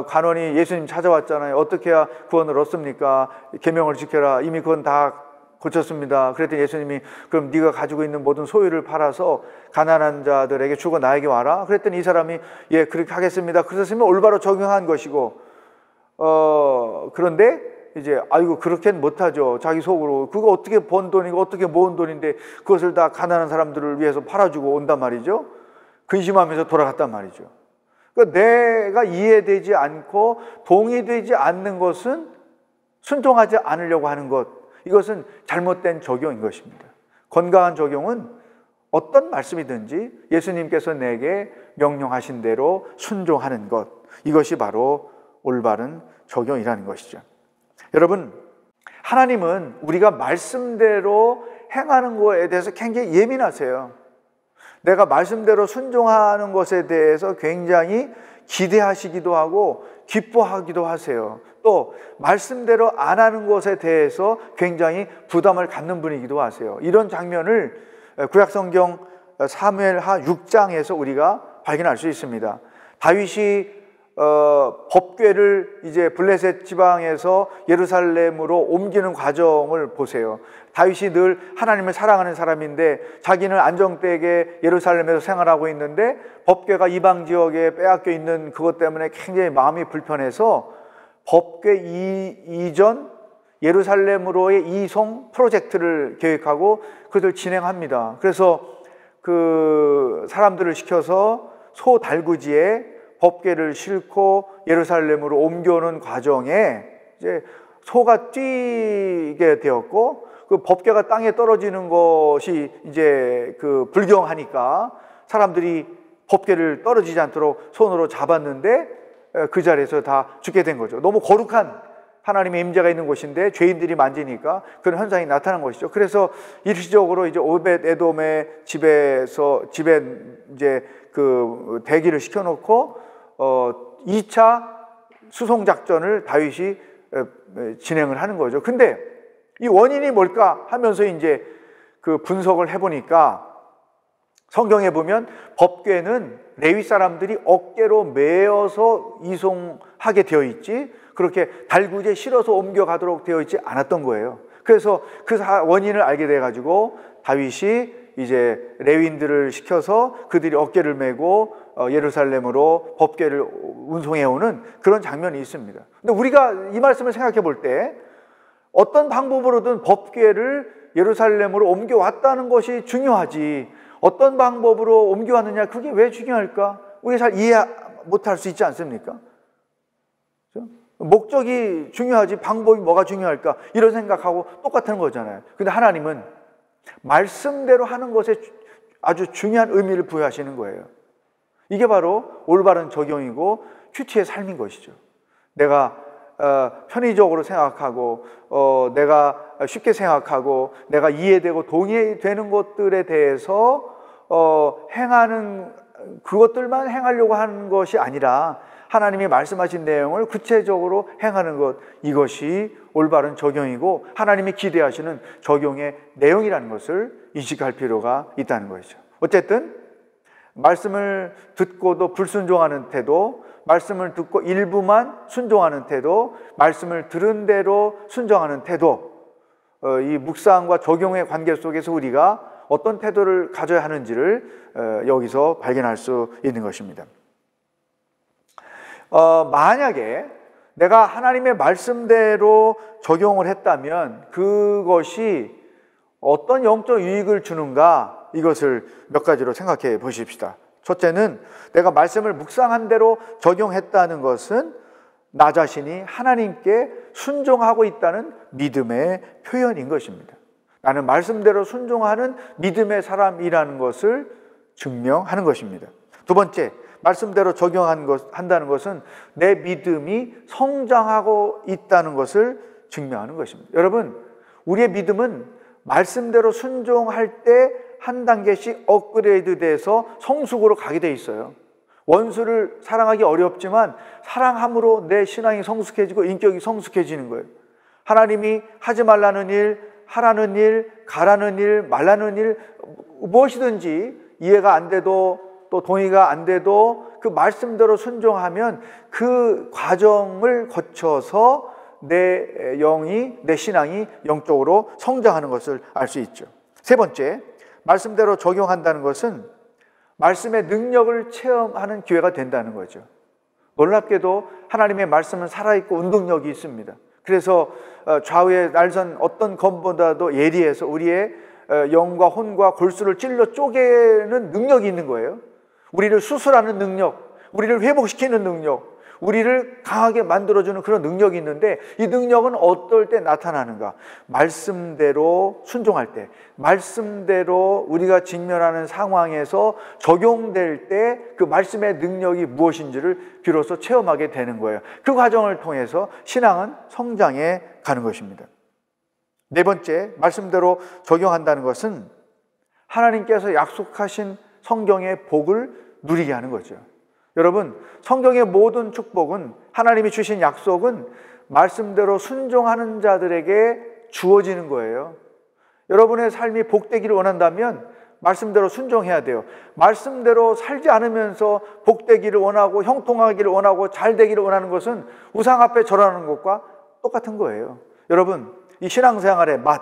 관원이 예수님 찾아왔잖아요. 어떻게 해야 구원을 얻습니까? 계명을 지켜라. 이미 그건 다 고쳤습니다. 그랬더니 예수님이 그럼 네가 가지고 있는 모든 소유를 팔아서 가난한 자들에게 주고 나에게 와라. 그랬더니 이 사람이 예 그렇게 하겠습니다. 그랬으면 올바로 적용한 것이고 그런데 이제 아이고 그렇게는 못하죠. 자기 속으로 그거 어떻게 번 돈이고 어떻게 모은 돈인데 그것을 다 가난한 사람들을 위해서 팔아주고 온단 말이죠. 근심하면서 돌아갔단 말이죠. 그러니까 내가 이해되지 않고 동의되지 않는 것은 순종하지 않으려고 하는 것, 이것은 잘못된 적용인 것입니다. 건강한 적용은 어떤 말씀이든지 예수님께서 내게 명령하신 대로 순종하는 것, 이것이 바로 올바른 적용이라는 것이죠. 여러분, 하나님은 우리가 말씀대로 행하는 것에 대해서 굉장히 예민하세요. 내가 말씀대로 순종하는 것에 대해서 굉장히 기대하시기도 하고 기뻐하기도 하세요. 또 말씀대로 안 하는 것에 대해서 굉장히 부담을 갖는 분이기도 하세요. 이런 장면을 구약성경 사무엘하 6장에서 우리가 발견할 수 있습니다. 다윗이 법궤를 이제 블레셋 지방에서 예루살렘으로 옮기는 과정을 보세요. 다윗이 늘 하나님을 사랑하는 사람인데 자기는 안정되게 예루살렘에서 생활하고 있는데 법궤가 이방 지역에 빼앗겨 있는 그것 때문에 굉장히 마음이 불편해서 법궤 이전 예루살렘으로의 이송 프로젝트를 계획하고 그것을 진행합니다. 그래서 그 사람들을 시켜서 소 달구지에 법궤를 싣고 예루살렘으로 옮겨오는 과정에 이제 소가 뛰게 되었고 그 법궤가 땅에 떨어지는 것이 이제 그 불경하니까 사람들이 법궤를 떨어지지 않도록 손으로 잡았는데 그 자리에서 다 죽게 된 거죠. 너무 거룩한 하나님의 임재가 있는 곳인데 죄인들이 만지니까 그런 현상이 나타난 것이죠. 그래서 일시적으로 이제 오벳 에돔의 집에 이제 그 대기를 시켜놓고 2차 수송 작전을 다윗이 진행을 하는 거죠. 근데 이 원인이 뭘까 하면서 이제 그 분석을 해보니까 성경에 보면 법궤는 레위 사람들이 어깨로 메어서 이송하게 되어 있지 그렇게 달구지에 실어서 옮겨가도록 되어 있지 않았던 거예요. 그래서 그 원인을 알게 돼가지고 다윗이 이제 레위인들을 시켜서 그들이 어깨를 메고 예루살렘으로 법궤를 운송해오는 그런 장면이 있습니다. 근데 우리가 이 말씀을 생각해 볼 때 어떤 방법으로든 법궤를 예루살렘으로 옮겨왔다는 것이 중요하지 어떤 방법으로 옮겨왔느냐 그게 왜 중요할까? 우리가 잘 이해 못할 수 있지 않습니까? 목적이 중요하지 방법이 뭐가 중요할까? 이런 생각하고 똑같은 거잖아요. 근데 하나님은 말씀대로 하는 것에 아주 중요한 의미를 부여하시는 거예요. 이게 바로 올바른 적용이고 큐티의 삶인 것이죠. 내가 편의적으로 생각하고 내가 쉽게 생각하고 내가 이해되고 동의되는 것들에 대해서 행하는 그것들만 행하려고 하는 것이 아니라 하나님이 말씀하신 내용을 구체적으로 행하는 것 이것이 올바른 적용이고 하나님이 기대하시는 적용의 내용이라는 것을 인식할 필요가 있다는 것이죠. 어쨌든 말씀을 듣고도 불순종하는 태도, 말씀을 듣고 일부만 순종하는 태도, 말씀을 들은 대로 순종하는 태도, 이 묵상과 적용의 관계 속에서 우리가 어떤 태도를 가져야 하는지를 여기서 발견할 수 있는 것입니다. 만약에 내가 하나님의 말씀대로 적용을 했다면 그것이 어떤 영적 유익을 주는가 이것을 몇 가지로 생각해 보십시다. 첫째는 내가 말씀을 묵상한 대로 적용했다는 것은 나 자신이 하나님께 순종하고 있다는 믿음의 표현인 것입니다. 나는 말씀대로 순종하는 믿음의 사람이라는 것을 증명하는 것입니다. 두 번째, 말씀대로 적용한다는 것은 내 믿음이 성장하고 있다는 것을 증명하는 것입니다. 여러분, 우리의 믿음은 말씀대로 순종할 때 한 단계씩 업그레이드 돼서 성숙으로 가게 돼 있어요. 원수를 사랑하기 어렵지만 사랑함으로 내 신앙이 성숙해지고 인격이 성숙해지는 거예요. 하나님이 하지 말라는 일, 하라는 일, 가라는 일, 말라는 일 무엇이든지 이해가 안 돼도 또 동의가 안 돼도 그 말씀대로 순종하면 그 과정을 거쳐서 내 영이, 내 신앙이 영적으로 성장하는 것을 알 수 있죠. 세 번째, 말씀대로 적용한다는 것은 말씀의 능력을 체험하는 기회가 된다는 거죠. 놀랍게도 하나님의 말씀은 살아있고 운동력이 있습니다. 그래서 좌우의 날선 어떤 검보다도 예리해서 우리의 영과 혼과 골수를 찔러 쪼개는 능력이 있는 거예요. 우리를 수술하는 능력, 우리를 회복시키는 능력, 우리를 강하게 만들어주는 그런 능력이 있는데 이 능력은 어떨 때 나타나는가? 말씀대로 순종할 때, 말씀대로 우리가 직면하는 상황에서 적용될 때 그 말씀의 능력이 무엇인지를 비로소 체험하게 되는 거예요. 그 과정을 통해서 신앙은 성장해 가는 것입니다. 네 번째, 말씀대로 적용한다는 것은 하나님께서 약속하신 성경의 복을 누리게 하는 거죠. 여러분, 성경의 모든 축복은 하나님이 주신 약속은 말씀대로 순종하는 자들에게 주어지는 거예요. 여러분의 삶이 복되기를 원한다면 말씀대로 순종해야 돼요. 말씀대로 살지 않으면서 복되기를 원하고 형통하기를 원하고 잘 되기를 원하는 것은 우상 앞에 절하는 것과 똑같은 거예요. 여러분, 이 신앙생활의 맛,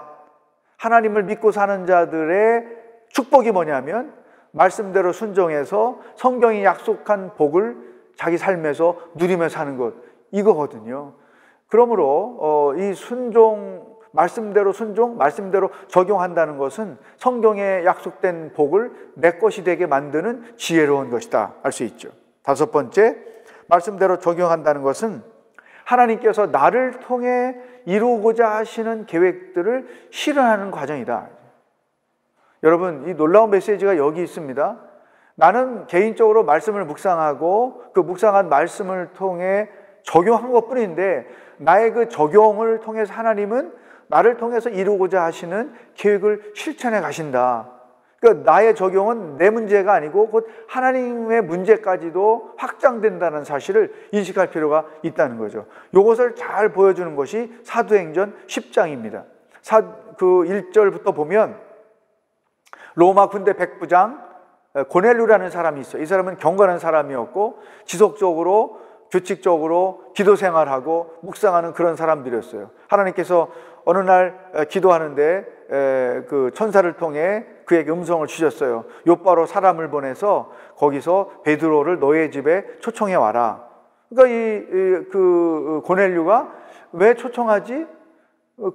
하나님을 믿고 사는 자들의 축복이 뭐냐면 말씀대로 순종해서 성경이 약속한 복을 자기 삶에서 누리며 사는 것, 이거거든요. 그러므로 이 말씀대로 순종, 말씀대로 적용한다는 것은 성경에 약속된 복을 내 것이 되게 만드는 지혜로운 것이다 알 수 있죠. 다섯 번째, 말씀대로 적용한다는 것은 하나님께서 나를 통해 이루고자 하시는 계획들을 실현하는 과정이다. 여러분, 이 놀라운 메시지가 여기 있습니다. 나는 개인적으로 말씀을 묵상하고 그 묵상한 말씀을 통해 적용한 것뿐인데 나의 그 적용을 통해서 하나님은 나를 통해서 이루고자 하시는 계획을 실천해 가신다. 그러니까 나의 적용은 내 문제가 아니고 곧 하나님의 문제까지도 확장된다는 사실을 인식할 필요가 있다는 거죠. 이것을 잘 보여주는 것이 사도행전 10장입니다. 그 1절부터 보면 로마 군대 백부장 고넬료라는 사람이 있어요. 이 사람은 경건한 사람이었고 지속적으로 규칙적으로 기도 생활하고 묵상하는 그런 사람들이었어요. 하나님께서 어느 날 기도하는데 그 천사를 통해 그에게 음성을 주셨어요. 요바로 사람을 보내서 거기서 베드로를 너의 집에 초청해 와라. 그러니까 그 고넬료가 왜 초청하지?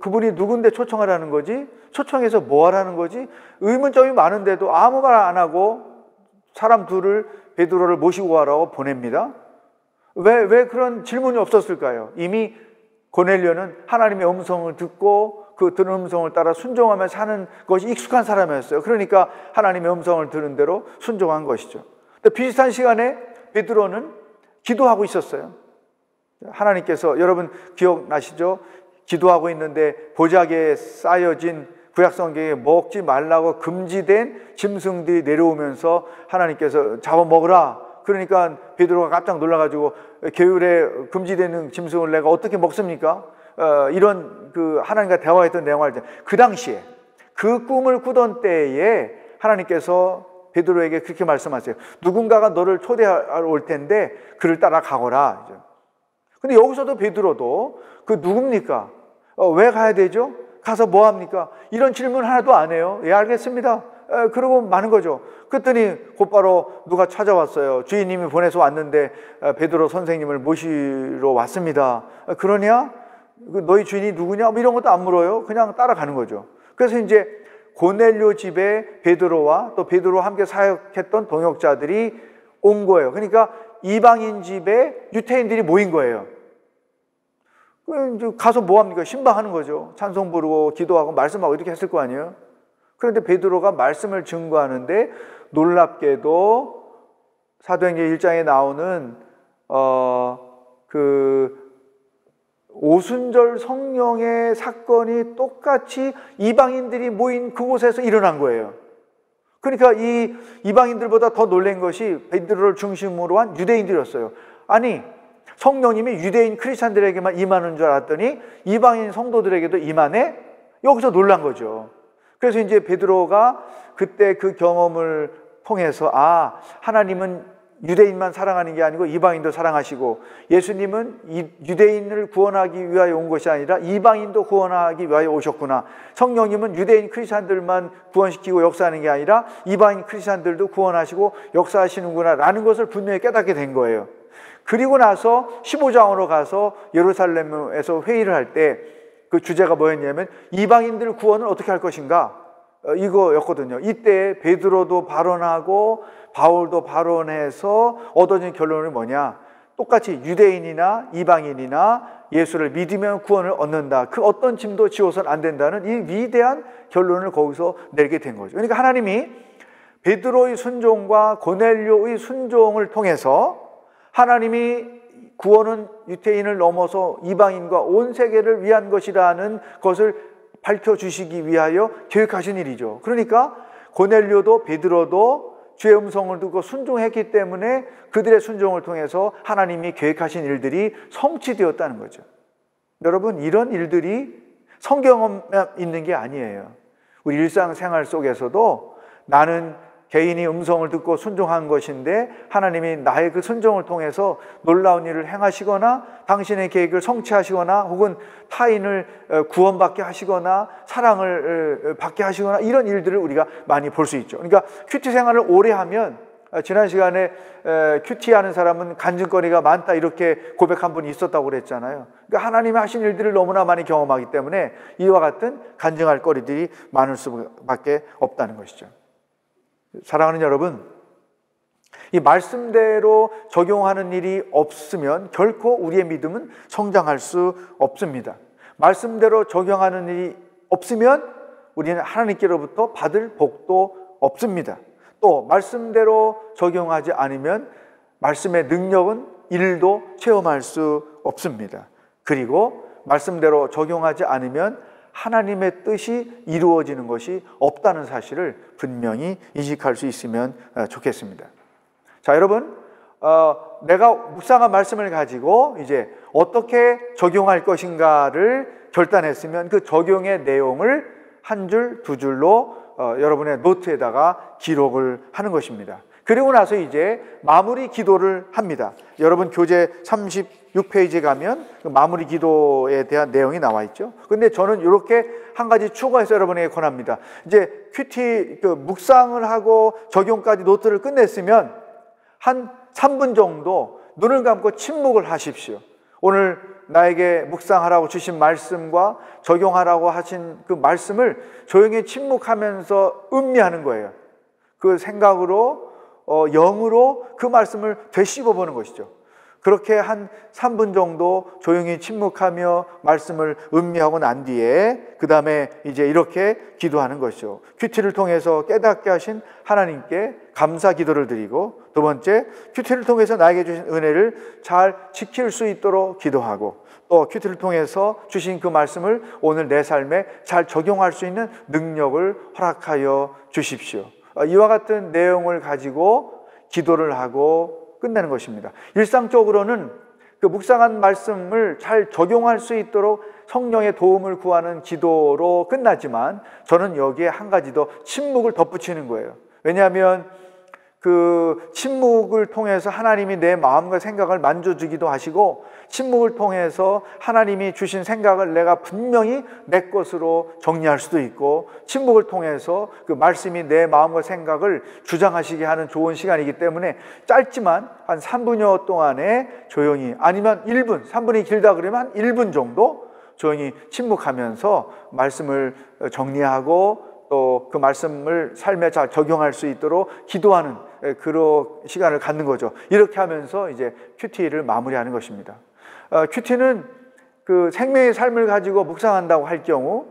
그분이 누군데 초청하라는 거지? 초청해서 뭐 하라는 거지? 의문점이 많은데도 아무 말 안 하고 사람 둘을 베드로를 모시고 와라고 보냅니다. 왜 그런 질문이 없었을까요? 이미 고넬료는 하나님의 음성을 듣고 그 들은 음성을 따라 순종하며 사는 것이 익숙한 사람이었어요. 그러니까 하나님의 음성을 들은 대로 순종한 것이죠. 근데 비슷한 시간에 베드로는 기도하고 있었어요. 하나님께서 여러분 기억나시죠? 기도하고 있는데 보자기에 쌓여진 구약성경에 먹지 말라고 금지된 짐승들이 내려오면서 하나님께서 잡아먹으라. 그러니까 베드로가 깜짝 놀라가지고 계율에 금지되는 짐승을 내가 어떻게 먹습니까? 이런 그 하나님과 대화했던 내용을 할 때 그 당시에 그 꿈을 꾸던 때에 하나님께서 베드로에게 그렇게 말씀하세요. 누군가가 너를 초대하러 올 텐데 그를 따라가거라. 근데 여기서도 베드로도 그 누굽니까? 왜 가야 되죠? 가서 뭐 합니까? 이런 질문 하나도 안 해요. 예, 알겠습니다. 그러고 마는 거죠. 그랬더니 곧바로 누가 찾아왔어요. 주인님이 보내서 왔는데 베드로 선생님을 모시러 왔습니다. 그러냐? 너희 주인이 누구냐? 뭐 이런 것도 안 물어요. 그냥 따라가는 거죠. 그래서 이제 고넬료 집에 베드로와 또 베드로와 함께 사역했던 동역자들이 온 거예요. 그러니까 이방인 집에 유태인들이 모인 거예요. 가서 뭐 합니까? 신방하는 거죠. 찬송 부르고 기도하고 말씀하고 이렇게 했을 거 아니에요. 그런데 베드로가 말씀을 증거하는데 놀랍게도 사도행전 1장에 나오는 그 오순절 성령의 사건이 똑같이 이방인들이 모인 그곳에서 일어난 거예요. 그러니까 이 이방인들보다 더 놀란 것이 베드로를 중심으로 한 유대인들이었어요. 아니 성령님이 유대인 크리스찬들에게만 임하는 줄 알았더니 이방인 성도들에게도 임하네? 여기서 놀란 거죠. 그래서 이제 베드로가 그때 그 경험을 통해서 하나님은 유대인만 사랑하는 게 아니고 이방인도 사랑하시고 예수님은 유대인을 구원하기 위하여 온 것이 아니라 이방인도 구원하기 위하여 오셨구나. 성령님은 유대인 크리스찬들만 구원시키고 역사하는 게 아니라 이방인 크리스찬들도 구원하시고 역사하시는구나 라는 것을 분명히 깨닫게 된 거예요. 그리고 나서 15장으로 가서 예루살렘에서 회의를 할 때 그 주제가 뭐였냐면 이방인들 구원을 어떻게 할 것인가 이거였거든요. 이때 베드로도 발언하고 바울도 발언해서 얻어진 결론은 뭐냐? 똑같이 유대인이나 이방인이나 예수를 믿으면 구원을 얻는다. 그 어떤 짐도 지워서는 안 된다는 이 위대한 결론을 거기서 내게 된 거죠. 그러니까 하나님이 베드로의 순종과 고넬료의 순종을 통해서 하나님이 구원은 유태인을 넘어서 이방인과 온 세계를 위한 것이라는 것을 밝혀주시기 위하여 계획하신 일이죠. 그러니까 고넬료도 베드로도 주의 음성을 듣고 순종했기 때문에 그들의 순종을 통해서 하나님이 계획하신 일들이 성취되었다는 거죠. 여러분, 이런 일들이 성경에 있는 게 아니에요. 우리 일상생활 속에서도 나는 개인이 음성을 듣고 순종한 것인데 하나님이 나의 그 순종을 통해서 놀라운 일을 행하시거나 당신의 계획을 성취하시거나 혹은 타인을 구원받게 하시거나 사랑을 받게 하시거나 이런 일들을 우리가 많이 볼 수 있죠. 그러니까 큐티 생활을 오래 하면 지난 시간에 큐티하는 사람은 간증거리가 많다 이렇게 고백한 분이 있었다고 그랬잖아요. 그러니까 하나님이 하신 일들을 너무나 많이 경험하기 때문에 이와 같은 간증할 거리들이 많을 수밖에 없다는 것이죠. 사랑하는 여러분, 이 말씀대로 적용하는 일이 없으면 결코 우리의 믿음은 성장할 수 없습니다. 말씀대로 적용하는 일이 없으면 우리는 하나님께로부터 받을 복도 없습니다. 또 말씀대로 적용하지 않으면 말씀의 능력은 일도 체험할 수 없습니다. 그리고 말씀대로 적용하지 않으면 하나님의 뜻이 이루어지는 것이 없다는 사실을 분명히 인식할 수 있으면 좋겠습니다. 자, 여러분, 내가 묵상한 말씀을 가지고 이제 어떻게 적용할 것인가를 결단했으면 그 적용의 내용을 한 줄, 두 줄로 여러분의 노트에다가 기록을 하는 것입니다. 그리고 나서 이제 마무리 기도를 합니다. 여러분 교재 36페이지에 가면 그 마무리 기도에 대한 내용이 나와 있죠. 근데 저는 이렇게 한 가지 추가해서 여러분에게 권합니다. 이제 큐티 묵상을 하고 적용까지 노트를 끝냈으면 한 3분 정도 눈을 감고 침묵을 하십시오. 오늘 나에게 묵상하라고 주신 말씀과 적용하라고 하신 그 말씀을 조용히 침묵하면서 음미하는 거예요. 그 생각으로 영으로 그 말씀을 되씹어 보는 것이죠. 그렇게 한 3분 정도 조용히 침묵하며 말씀을 음미하고 난 뒤에 그 다음에 이제 이렇게 기도하는 것이죠. 큐티를 통해서 깨닫게 하신 하나님께 감사 기도를 드리고, 두 번째, 큐티를 통해서 나에게 주신 은혜를 잘 지킬 수 있도록 기도하고, 또 큐티를 통해서 주신 그 말씀을 오늘 내 삶에 잘 적용할 수 있는 능력을 허락하여 주십시오. 이와 같은 내용을 가지고 기도를 하고 끝내는 것입니다. 일상적으로는 그 묵상한 말씀을 잘 적용할 수 있도록 성령의 도움을 구하는 기도로 끝나지만, 저는 여기에 한 가지 더 침묵을 덧붙이는 거예요. 왜냐하면 그 침묵을 통해서 하나님이 내 마음과 생각을 만져주기도 하시고, 침묵을 통해서 하나님이 주신 생각을 내가 분명히 내 것으로 정리할 수도 있고, 침묵을 통해서 그 말씀이 내 마음과 생각을 주장하시게 하는 좋은 시간이기 때문에 짧지만 한 3분여 동안에 조용히, 아니면 1분, 3분이 길다 그러면 한 1분 정도 조용히 침묵하면서 말씀을 정리하고 또 그 말씀을 삶에 잘 적용할 수 있도록 기도하는 그런 시간을 갖는 거죠. 이렇게 하면서 이제 큐티를 마무리하는 것입니다. 큐티는 그 생명의 삶을 가지고 묵상한다고 할 경우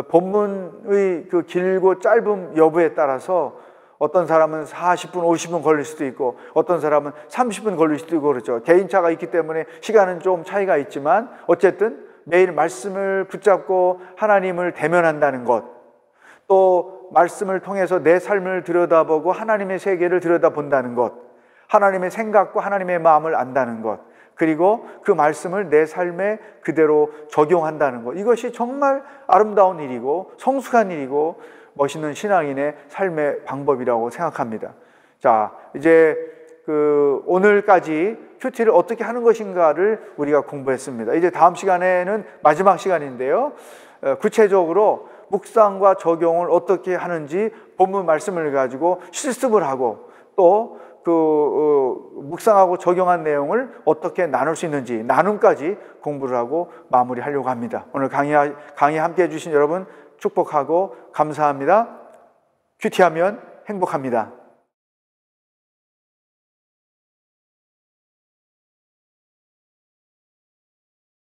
본문의 그 길고 짧음 여부에 따라서 어떤 사람은 40분, 50분 걸릴 수도 있고 어떤 사람은 30분 걸릴 수도 있고 그렇죠. 개인차가 있기 때문에 시간은 좀 차이가 있지만 어쨌든 매일 말씀을 붙잡고 하나님을 대면한다는 것, 또 말씀을 통해서 내 삶을 들여다보고 하나님의 세계를 들여다본다는 것, 하나님의 생각과 하나님의 마음을 안다는 것, 그리고 그 말씀을 내 삶에 그대로 적용한다는 것, 이것이 정말 아름다운 일이고 성숙한 일이고 멋있는 신앙인의 삶의 방법이라고 생각합니다. 자, 이제 그 오늘까지 큐티를 어떻게 하는 것인가를 우리가 공부했습니다. 이제 다음 시간에는 마지막 시간인데요, 구체적으로 묵상과 적용을 어떻게 하는지 본문 말씀을 가지고 실습을 하고, 또 묵상하고 적용한 내용을 어떻게 나눌 수 있는지 나눔까지 공부를 하고 마무리하려고 합니다. 오늘 강의 함께 해주신 여러분 축복하고 감사합니다. 큐티하면 행복합니다.